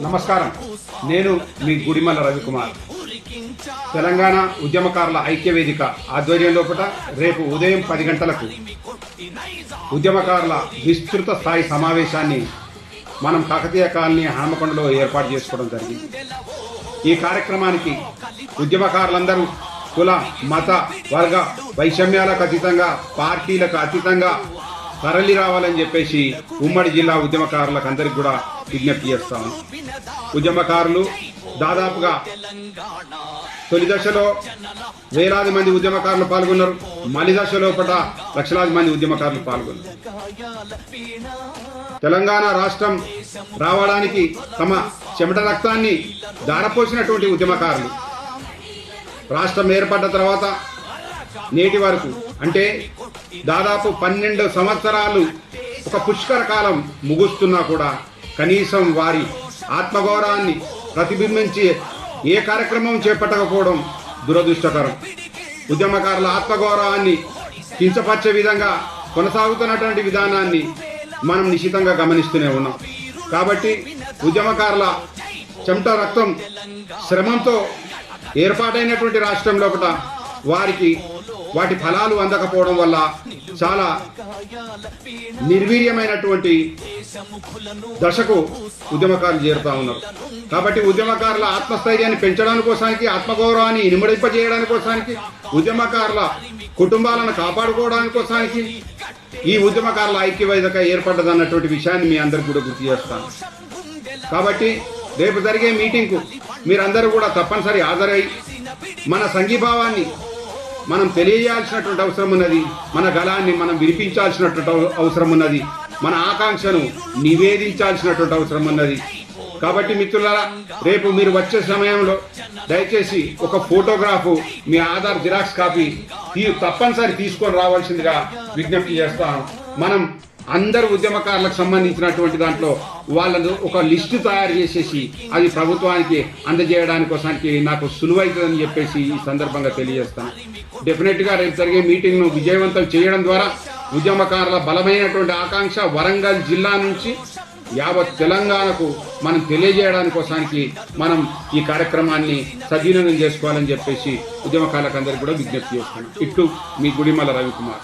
నమస్కారం. నేను మీ గుడిమల్ల రవికుమార్. తెలంగాణ ఉద్యమకారుల ఐక్యవేదిక ఆధ్వర్యంలో రేపు ఉదయం 10 గంటలకు ఉద్యమకారుల విస్తృత స్థాయి సమావేశాన్ని మనం కాకతీయ కాలనీ హనుమకొండలో ఏర్పాటు చేసుకోవడం జరిగింది. ఈ కార్యక్రమానికి ఉద్యమకారులందరూ కుల మత వర్గ వైషమ్యాలకు అతీతంగా, పార్టీలకు అతీతంగా తరలి రావాలని చెప్పేసి ఉమ్మడి జిల్లా ఉద్యమకారులకు అందరికి కూడా విజ్ఞప్తి చేస్తాము. ఉద్యమకారులు దాదాపుగా తొలి దశలో వేలాది మంది ఉద్యమకారులు పాల్గొన్నారు. మలి దశ లోపల లక్షలాది మంది ఉద్యమకారులు పాల్గొన్నారు. తెలంగాణ రాష్ట్రం రావడానికి తమ చెమట రక్తాన్ని దారపోసినటువంటి ఉద్యమకారులు రాష్ట్రం ఏర్పడ్డ తర్వాత నేటి వరకు అంటే దాదాపు 12 సంవత్సరాలు ఒక పుష్కర కాలం ముగుస్తున్నా కూడా కనీసం వారి ఆత్మగౌరవాన్ని ప్రతిబింబించి ఏ కార్యక్రమం చేపట్టకపోవడం దురదృష్టకరం. ఉద్యమకారుల ఆత్మగౌరవాన్ని కించపరిచే విధంగా కొనసాగుతున్నటువంటి విధానాన్ని మనం నిశితంగా గమనిస్తూనే ఉన్నాం. కాబట్టి ఉద్యమకారుల చెమట రక్తం శ్రమంతో ఏర్పాటైనటువంటి రాష్ట్రం లోపల వారికి వాటి ఫలాలు అందకపోవడం వల్ల చాలా నిర్వీర్యమైనటువంటి దశకు ఉద్యమకారులు చేరుతా ఉన్నారు. కాబట్టి ఉద్యమకారుల ఆత్మస్థైర్యాన్ని పెంచడానికి కోసానికి, ఆత్మగౌరవాన్ని ఇనుమడింపజేయడానికి కోసానికి, ఉద్యమకారుల కుటుంబాలను కాపాడుకోవడానికి కోసానికి ఈ ఉద్యమకారుల ఐక్యవేదిక ఏర్పడ్డదన్నటువంటి విషయాన్ని మీ అందరికి కూడా గుర్తు చేస్తాను. కాబట్టి రేపు జరిగే మీటింగ్కు మీరందరూ కూడా తప్పనిసరి హాజరై మన సంఘీభావాన్ని మనం తెలియజేయాల్సినటువంటి అవసరం ఉన్నది. మన గళాన్ని మనం వినిపించాల్సినటువంటి అవసరం ఉన్నది. మన ఆకాంక్షను నివేదించాల్సినటువంటి అవసరం ఉన్నది. కాబట్టి మిత్రులారా, రేపు మీరు వచ్చే సమయంలో దయచేసి ఒక ఫోటోగ్రాఫు, మీ ఆధార్ జిరాక్స్ కాపీ తప్పనిసరి తీసుకొని రావాల్సిందిగా విజ్ఞప్తి చేస్తాను. మనం అందరు ఉద్యమకారులకు సంబంధించినటువంటి దాంట్లో వాళ్ళను ఒక లిస్టు తయారు చేసేసి అది ప్రభుత్వానికి అందజేయడానికి కోసానికి నాకు సులువైతుందని చెప్పేసి ఈ సందర్భంగా తెలియజేస్తాను. డెఫినెట్గా రేపు జరిగే మీటింగ్ను విజయవంతం చేయడం ద్వారా ఉద్యమకారుల బలమైనటువంటి ఆకాంక్ష వరంగల్ జిల్లా నుంచి యావత్ తెలంగాణకు మనం తెలియజేయడానికి కోసానికి మనం ఈ కార్యక్రమాన్ని సద్వినియోగం చేసుకోవాలని చెప్పేసి ఉద్యమకారులకు అందరికీ కూడా విజ్ఞప్తి చేస్తాను. ఇట్లు మీ గుడిమల్ల రవికుమార్.